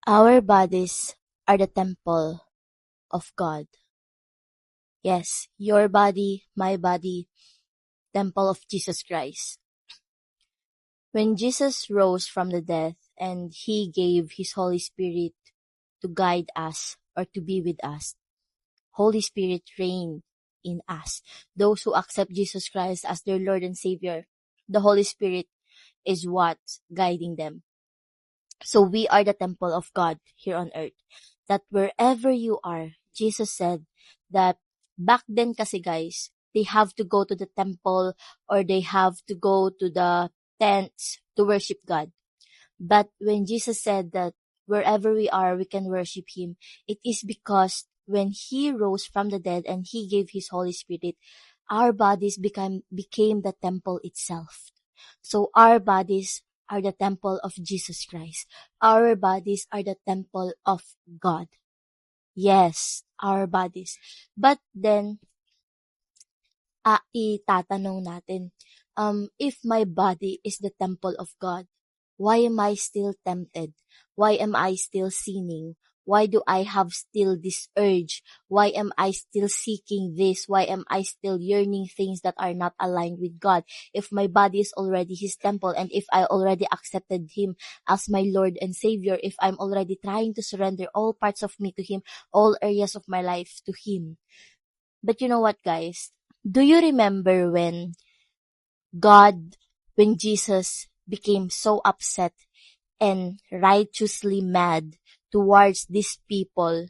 Our bodies are the temple of God. Yes, your body, my body, temple of Jesus Christ. When Jesus rose from the dead and He gave His Holy Spirit to guide us or to be with us, Holy Spirit reigned in us. Those who accept Jesus Christ as their Lord and Savior, the Holy Spirit is what's guiding them. So we are the temple of God here on earth. That wherever you are, Jesus said that back then kasi guys, they have to go to the temple or they have to go to the tents to worship God. But when Jesus said that wherever we are, we can worship Him, it is because when He rose from the dead and He gave His Holy Spirit, our bodies became the temple itself. So our bodies are the temple of Jesus Christ. Our bodies are the temple of God. Yes, our bodies. But then, itatanong natin, if my body is the temple of God, why am I still tempted? Why am I still sinning? Why do I have still this urge? Why am I still seeking this? Why am I still yearning things that are not aligned with God? If my body is already His temple and if I already accepted Him as my Lord and Savior, if I'm already trying to surrender all parts of me to Him, all areas of my life to Him. But you know what, guys? Do you remember when Jesus became so upset and righteously mad towards these people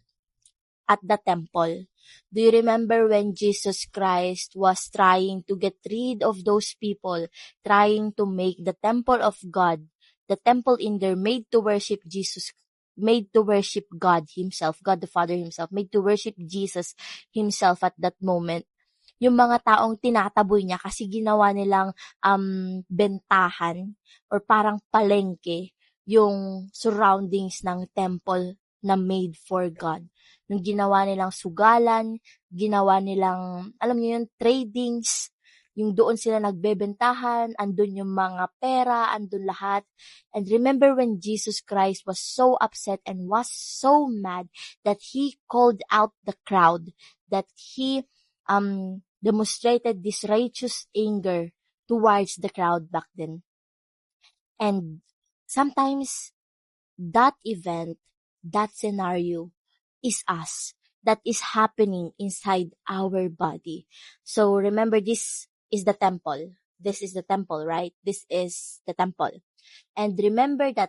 at the temple? Do you remember when Jesus Christ was trying to get rid of those people, trying to make the temple of God, the temple in there made to worship Jesus, made to worship God Himself, God the Father Himself, made to worship Jesus Himself at that moment? Yung mga taong tinataboy niya kasi ginawa nilang bentahan or parang palengke yung surroundings ng temple na made for God. Nung ginawa nilang sugalan, ginawa nilang, alam niyo yun, tradings, yung doon sila nagbebentahan, andun yung mga pera, andun lahat. And remember when Jesus Christ was so upset and was so mad that He called out the crowd, that He demonstrated this righteous anger towards the crowd back then. And sometimes that event, that scenario is us. That is happening inside our body. So remember, this is the temple. This is the temple, right? This is the temple. And remember that